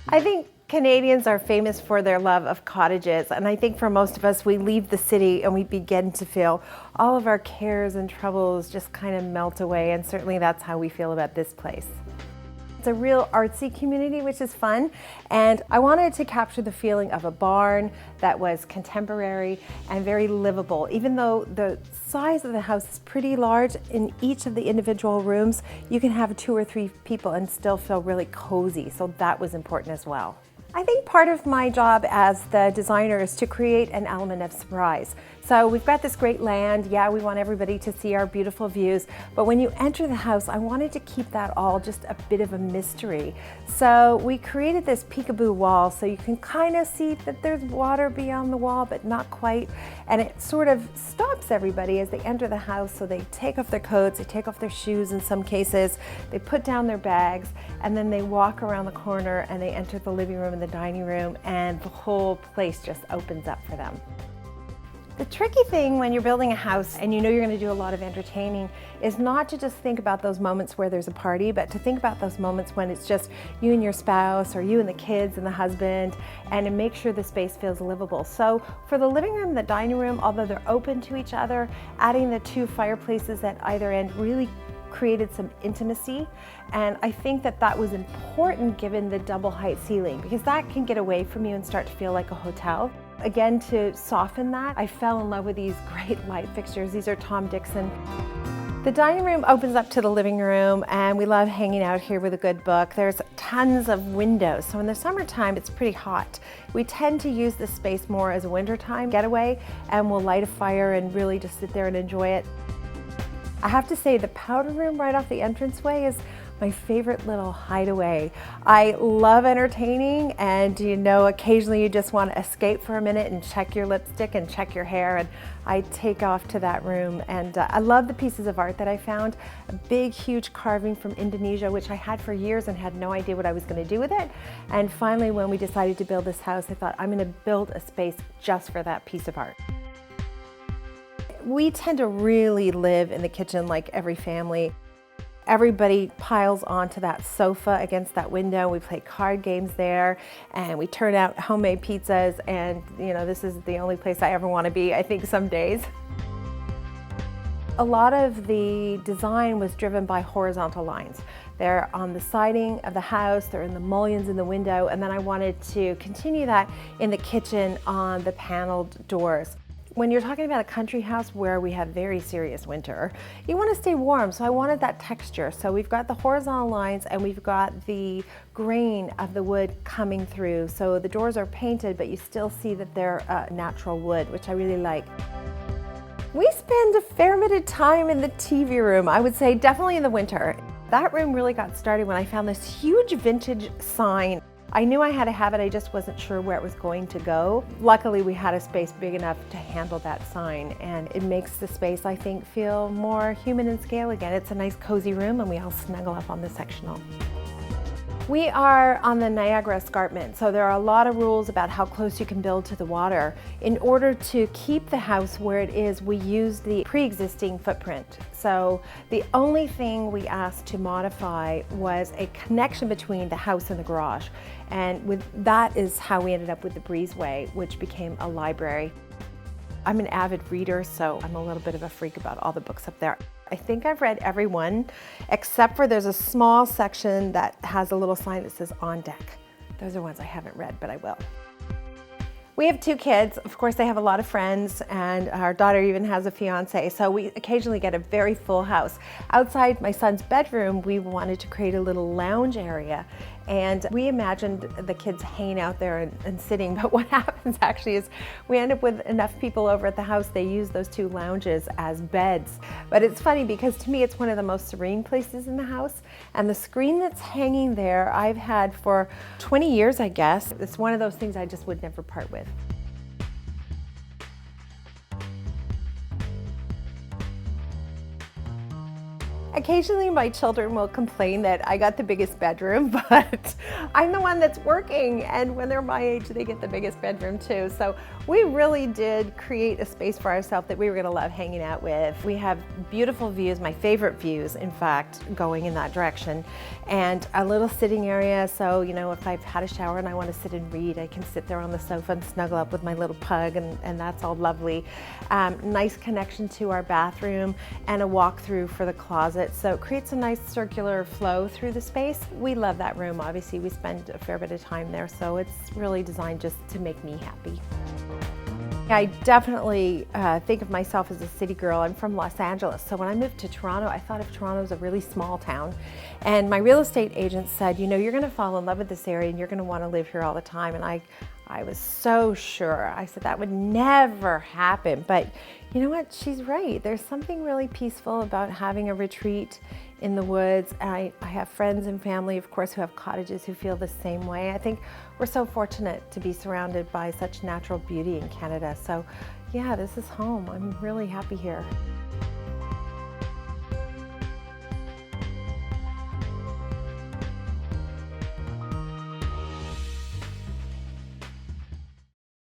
I think Canadians are famous for their love of cottages, and I think for most of us, we leave the city and we begin to feel all of our cares and troubles just kind of melt away, and certainly that's how we feel about this place. It's a real artsy community, which is fun, and I wanted to capture the feeling of a barn that was contemporary and very livable. Even though the size of the house is pretty large, in each of the individual rooms, you can have 2 or 3 people and still feel really cozy, so that was important as well. I think part of my job as the designer is to create an element of surprise. So we've got this great land, yeah, we want everybody to see our beautiful views, but when you enter the house, I wanted to keep that all just a bit of a mystery. So we created this peekaboo wall so you can kind of see that there's water beyond the wall, but not quite, and it sort of stops everybody as they enter the house, so they take off their coats, they take off their shoes in some cases, they put down their bags, and then they walk around the corner and they enter the living room and the dining room, and the whole place just opens up for them. The tricky thing when you're building a house and you know you're going to do a lot of entertaining is not to just think about those moments where there's a party, but to think about those moments when it's just you and your spouse, or you and the kids and the husband, and to make sure the space feels livable. So for the living room and the dining room, although they're open to each other, adding the 2 fireplaces at either end really created some intimacy, and I think that that was important given the double height ceiling, because that can get away from you and start to feel like a hotel. Again, to soften that, I fell in love with these great light fixtures. These are Tom Dixon. The dining room opens up to the living room, and we love hanging out here with a good book. There's tons of windows, so in the summertime it's pretty hot. We tend to use this space more as a wintertime getaway, and we'll light a fire and really just sit there and enjoy it. I have to say the powder room right off the entranceway is my favorite little hideaway. I love entertaining, and you know, occasionally you just want to escape for a minute and check your lipstick and check your hair, and I take off to that room. And I love the pieces of art that I found. A big, huge carving from Indonesia, which I had for years and had no idea what I was going to do with it. And finally, when we decided to build this house, I thought I'm going to build a space just for that piece of art. We tend to really live in the kitchen like every family. Everybody piles onto that sofa against that window. We play card games there, and we turn out homemade pizzas, and you know, this is the only place I ever want to be, I think, some days. A lot of the design was driven by horizontal lines. They're on the siding of the house, they're in the mullions in the window, and then I wanted to continue that in the kitchen on the paneled doors. When you're talking about a country house where we have very serious winter, you want to stay warm, so I wanted that texture. So we've got the horizontal lines and we've got the grain of the wood coming through. So the doors are painted, but you still see that they're natural wood, which I really like. We spend a fair bit of time in the TV room, I would say definitely in the winter. That room really got started when I found this huge vintage sign. I knew I had to have it, I just wasn't sure where it was going to go. Luckily, we had a space big enough to handle that sign, and it makes the space, I think, feel more human in scale again. It's a nice cozy room, and we all snuggle up on the sectional. We are on the Niagara Escarpment, so there are a lot of rules about how close you can build to the water. In order to keep the house where it is, we use the pre-existing footprint. So the only thing we asked to modify was a connection between the house and the garage. And that is how we ended up with the breezeway, which became a library. I'm an avid reader, so I'm a little bit of a freak about all the books up there. I think I've read every one, except for there's a small section that has a little sign that says on deck. Those are ones I haven't read, but I will. We have 2 kids. Of course, they have a lot of friends, and our daughter even has a fiance, so we occasionally get a very full house. Outside my son's bedroom, we wanted to create a little lounge area, and we imagined the kids hanging out there and sitting, but what happens actually is we end up with enough people over at the house, they use those 2 lounges as beds. But it's funny because to me it's one of the most serene places in the house, and the screen that's hanging there I've had for 20 years, I guess. It's one of those things I just would never part with. Occasionally my children will complain that I got the biggest bedroom, but I'm the one that's working, and when they're my age, they get the biggest bedroom too. So we really did create a space for ourselves that we were gonna love hanging out with. We have beautiful views, my favorite views, in fact, going in that direction, and a little sitting area, so if I've had a shower and I wanna sit and read, I can sit there on the sofa and snuggle up with my little pug, and that's all lovely. Nice connection to our bathroom and a walk-through for the closet. So it creates a nice circular flow through the space. We love that room. Obviously, we spend a fair bit of time there, so it's really designed just to make me happy. I definitely think of myself as a city girl. I'm from Los Angeles, so when I moved to Toronto, I thought of Toronto as a really small town. And my real estate agent said, you're gonna fall in love with this area and you're gonna wanna live here all the time. And I was so sure. I said that would never happen, but you know what? She's right. There's something really peaceful about having a retreat in the woods. I have friends and family, of course, who have cottages who feel the same way. I think we're so fortunate to be surrounded by such natural beauty in Canada. So yeah, this is home. I'm really happy here.